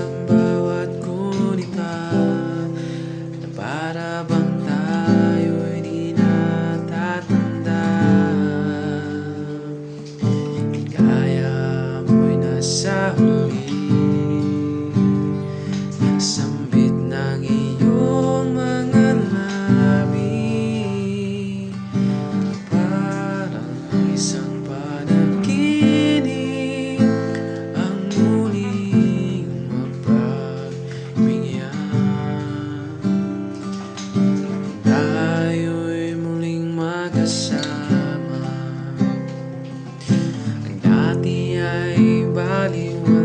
ang bawat gunita, na para bang tayo'y di natatanda. Kaya mo'y nasa huli, sambit ng iyong mga labi, parang isang panaginip ang muling mapagbigyan. Tayo'y muling magkasama, ang dati ay baliwala.